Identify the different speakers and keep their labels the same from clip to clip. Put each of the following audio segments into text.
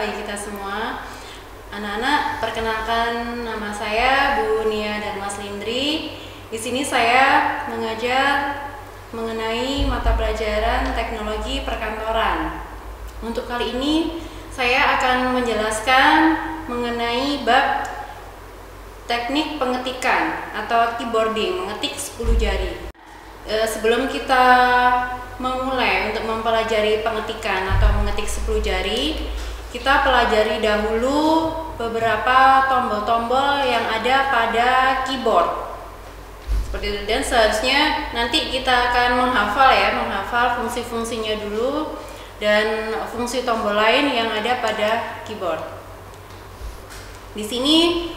Speaker 1: bagi kita semua. Anak-anak, perkenalkan nama saya Bu Nia dan Mas Lindri. Di sini saya mengajar mengenai mata pelajaran teknologi perkantoran. Untuk kali ini saya akan menjelaskan mengenai bab teknik pengetikan atau keyboarding, mengetik 10 jari. Sebelum kita memulai untuk mempelajari pengetikan atau mengetik 10 jari, kita pelajari dahulu beberapa tombol-tombol yang ada pada keyboard. Seperti itu, dan seharusnya nanti kita akan menghafal fungsi-fungsinya dulu dan fungsi tombol lain yang ada pada keyboard. Di sini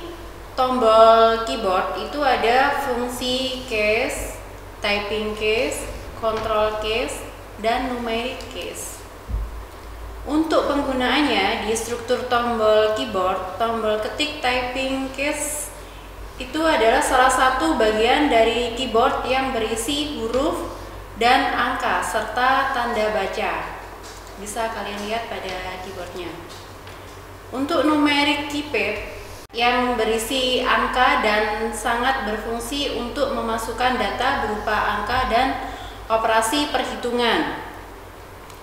Speaker 1: tombol keyboard itu ada fungsi case, typing case, control case, dan numeric case. Untuk penggunaannya di struktur tombol keyboard, tombol ketik typing case itu adalah salah satu bagian dari keyboard yang berisi huruf dan angka serta tanda baca. Bisa kalian lihat pada keyboardnya. Untuk numeric keypad yang berisi angka dan sangat berfungsi untuk memasukkan data berupa angka dan operasi perhitungan.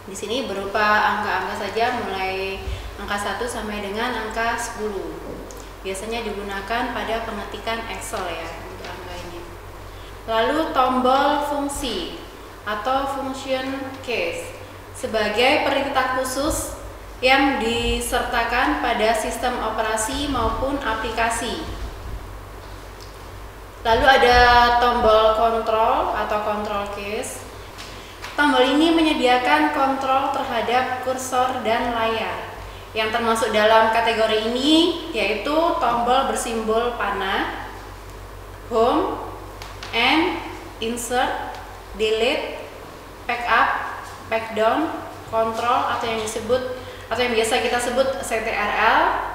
Speaker 1: Di sini berupa angka-angka saja, mulai angka 1 sampai dengan angka 10. Biasanya digunakan pada pengetikan Excel ya untuk angka ini. Lalu tombol fungsi atau function case sebagai perintah khusus yang disertakan pada sistem operasi maupun aplikasi. Lalu ada tombol control atau control case. Tombol ini menyediakan kontrol terhadap kursor dan layar. Yang termasuk dalam kategori ini yaitu tombol bersimbol panah, home, end, insert, delete, pack up, pack down, control atau yang biasa kita sebut CTRL,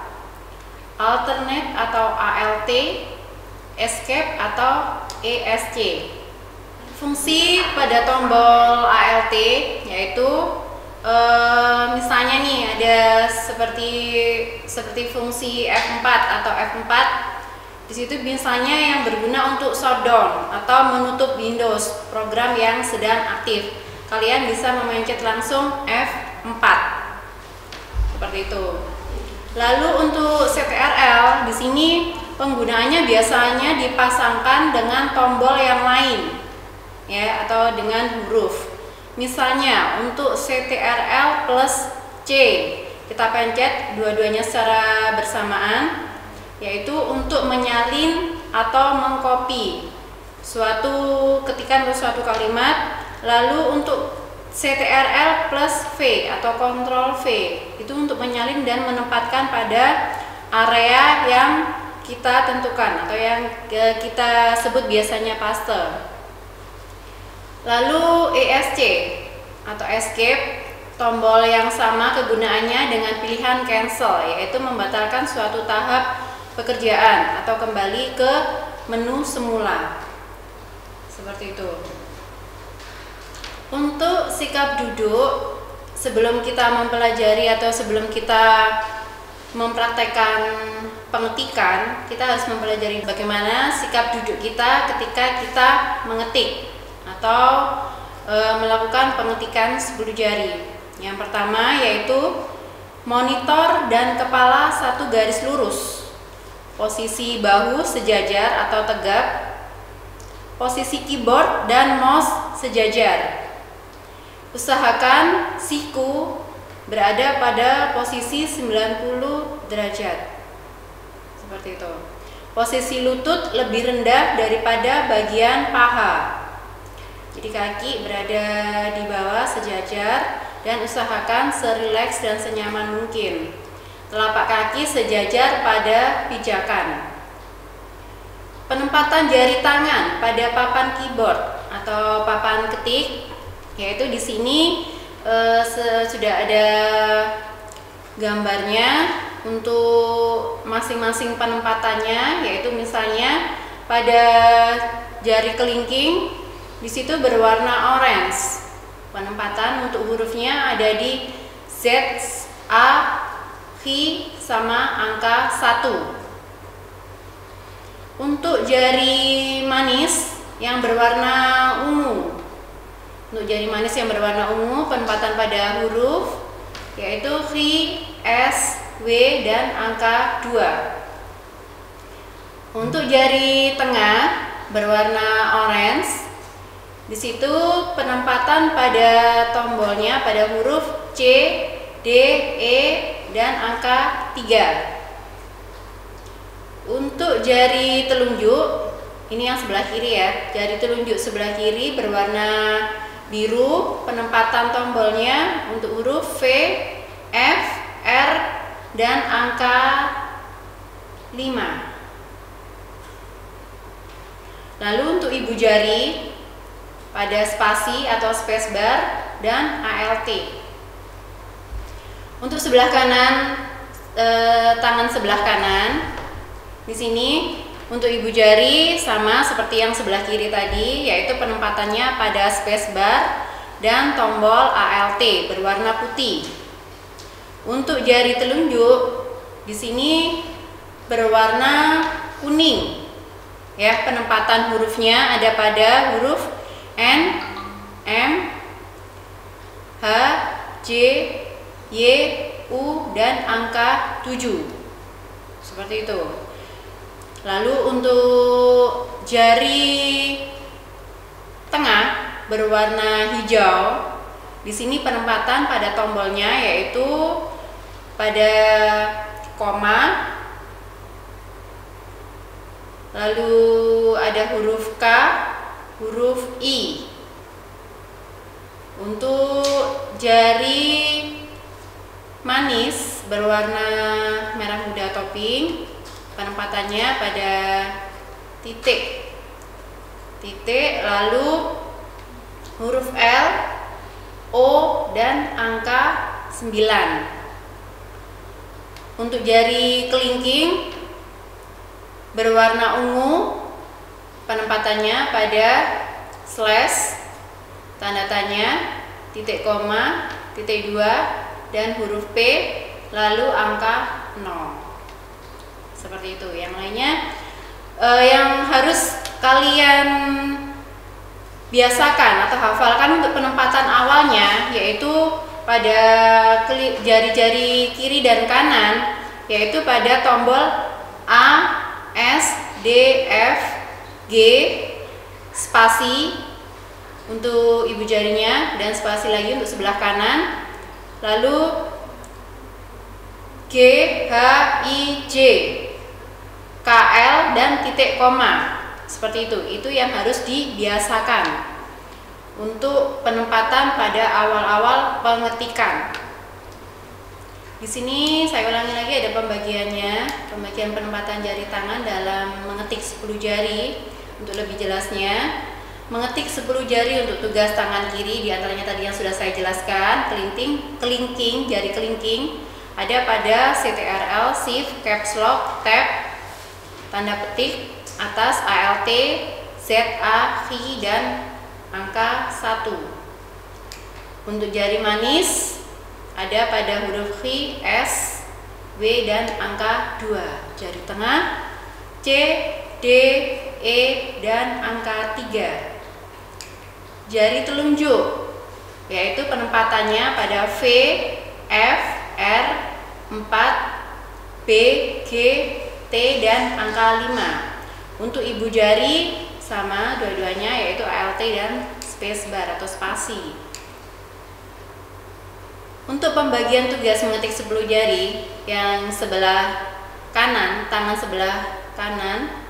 Speaker 1: alternate atau ALT, escape atau ESC. Fungsi pada tombol ALT yaitu misalnya nih ada seperti fungsi F4 atau F4. Di situ misalnya yang berguna untuk shutdown atau menutup Windows program yang sedang aktif. Kalian bisa memencet langsung F4. Seperti itu. Lalu untuk CTRL di sini penggunaannya biasanya dipasangkan dengan tombol yang lain ya, atau dengan huruf. Misalnya untuk CTRL plus C, kita pencet dua-duanya secara bersamaan, yaitu untuk menyalin atau mengcopy suatu ketikan atau suatu kalimat. Lalu untuk CTRL plus V atau Ctrl V itu untuk menyalin dan menempatkan pada area yang kita tentukan atau yang kita sebut biasanya paste. Lalu ESC atau escape, tombol yang sama kegunaannya dengan pilihan cancel, yaitu membatalkan suatu tahap pekerjaan atau kembali ke menu semula. Seperti itu. Untuk sikap duduk, sebelum kita mempelajari atau sebelum kita mempraktekkan pengetikan, kita harus mempelajari bagaimana sikap duduk kita ketika kita mengetik atau melakukan pengetikan 10 jari. Yang pertama yaitu monitor dan kepala satu garis lurus, posisi bahu sejajar atau tegak, posisi keyboard dan mouse sejajar. Usahakan siku berada pada posisi 90 derajat. Seperti itu. Posisi lutut lebih rendah daripada bagian paha. Jadi kaki berada di bawah sejajar dan usahakan serileks dan senyaman mungkin. Telapak kaki sejajar pada pijakan. Penempatan jari tangan pada papan keyboard atau papan ketik, yaitu di sini sudah ada gambarnya untuk masing-masing penempatannya, yaitu misalnya pada jari kelingking di situ berwarna orange. Penempatan untuk hurufnya ada di Z, A, Hi sama angka 1. Untuk jari manis yang berwarna ungu. Untuk jari manis yang berwarna ungu, penempatan pada huruf yaitu Hi, S, W, dan angka 2. Untuk jari tengah berwarna orange, di situ penempatan pada tombolnya pada huruf C, D, E, dan angka 3. Untuk jari telunjuk, ini yang sebelah kiri ya, jari telunjuk sebelah kiri berwarna biru, penempatan tombolnya untuk huruf V, F, R, dan angka 5. Lalu untuk ibu jari pada spasi atau spacebar dan ALT. Untuk sebelah kanan, tangan sebelah kanan, di sini untuk ibu jari sama seperti yang sebelah kiri tadi, yaitu penempatannya pada spacebar dan tombol ALT berwarna putih. Untuk jari telunjuk di sini berwarna kuning. Ya, penempatan hurufnya ada pada huruf N, M, H, J, Y, U, dan angka 7. Seperti itu. Lalu untuk jari tengah berwarna hijau, di sini penempatan pada tombolnya yaitu pada koma, lalu ada huruf K, huruf I. Untuk jari manis berwarna merah muda atau pink, penempatannya pada titik, lalu huruf L, O, dan angka 9. Untuk jari kelingking berwarna ungu, penempatannya pada slash, tanda tanya, titik koma, titik 2, dan huruf P, lalu angka 0. Seperti itu. Yang lainnya yang harus kalian biasakan atau hafalkan untuk penempatan awalnya, yaitu pada jari-jari kiri dan kanan, yaitu pada tombol A, S, D, F, G, spasi untuk ibu jarinya dan spasi lagi untuk sebelah kanan, lalu G, H, I, J, K, L, dan titik koma. Seperti itu yang harus dibiasakan untuk penempatan pada awal-awal pengetikan. Di sini saya ulangi lagi, ada pembagiannya, pembagian penempatan jari tangan dalam mengetik 10 jari. Untuk lebih jelasnya, mengetik 10 jari untuk tugas tangan kiri, diantaranya tadi yang sudah saya jelaskan, kelingking, jari kelingking, ada pada CTRL, Shift, Caps Lock, Tab, tanda petik, atas ALT, ZA, I, dan angka 1. Untuk jari manis ada pada huruf I, S, W, dan angka 2. Jari tengah C, D, E, dan angka 3. Jari telunjuk yaitu penempatannya pada V, F, R, 4, B, G, T, dan angka 5. Untuk ibu jari sama dua-duanya yaitu ALT dan spacebar atau spasi. Untuk pembagian tugas mengetik 10 jari yang sebelah kanan, tangan sebelah kanan,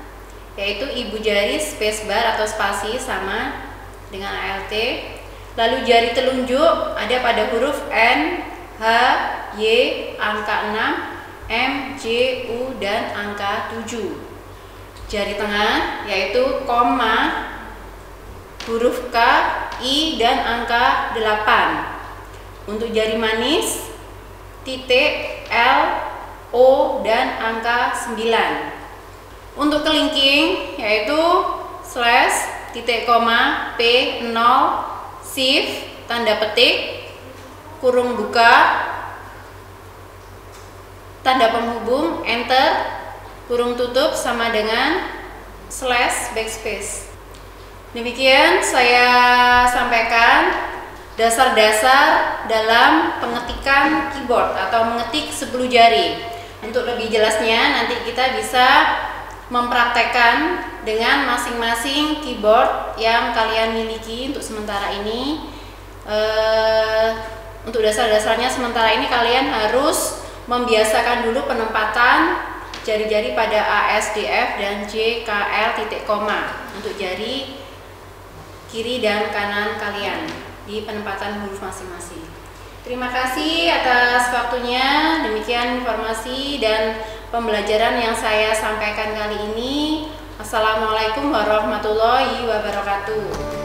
Speaker 1: yaitu ibu jari spacebar atau spasi sama dengan ALT. Lalu jari telunjuk ada pada huruf N, H, Y, angka 6, M, J, U, dan angka 7. Jari tengah yaitu koma, huruf K, I, dan angka 8. Untuk jari manis titik, L, O, dan angka 9. Untuk kelingking yaitu slash, titik koma, P, 0, shift, tanda petik, kurung buka, tanda penghubung, enter, kurung tutup sama dengan slash backspace. Demikian saya sampaikan dasar-dasar dalam pengetikan keyboard atau mengetik 10 jari. Untuk lebih jelasnya nanti kita bisa mempraktekkan dengan masing-masing keyboard yang kalian miliki untuk sementara ini. Untuk dasar-dasarnya sementara ini kalian harus membiasakan dulu penempatan jari-jari pada A, S, D, F, dan J, K, L, titik, koma untuk jari kiri dan kanan kalian di penempatan huruf masing-masing. Terima kasih atas waktunya. Demikian informasi dan pembelajaran yang saya sampaikan kali ini. Assalamualaikum warahmatullahi wabarakatuh.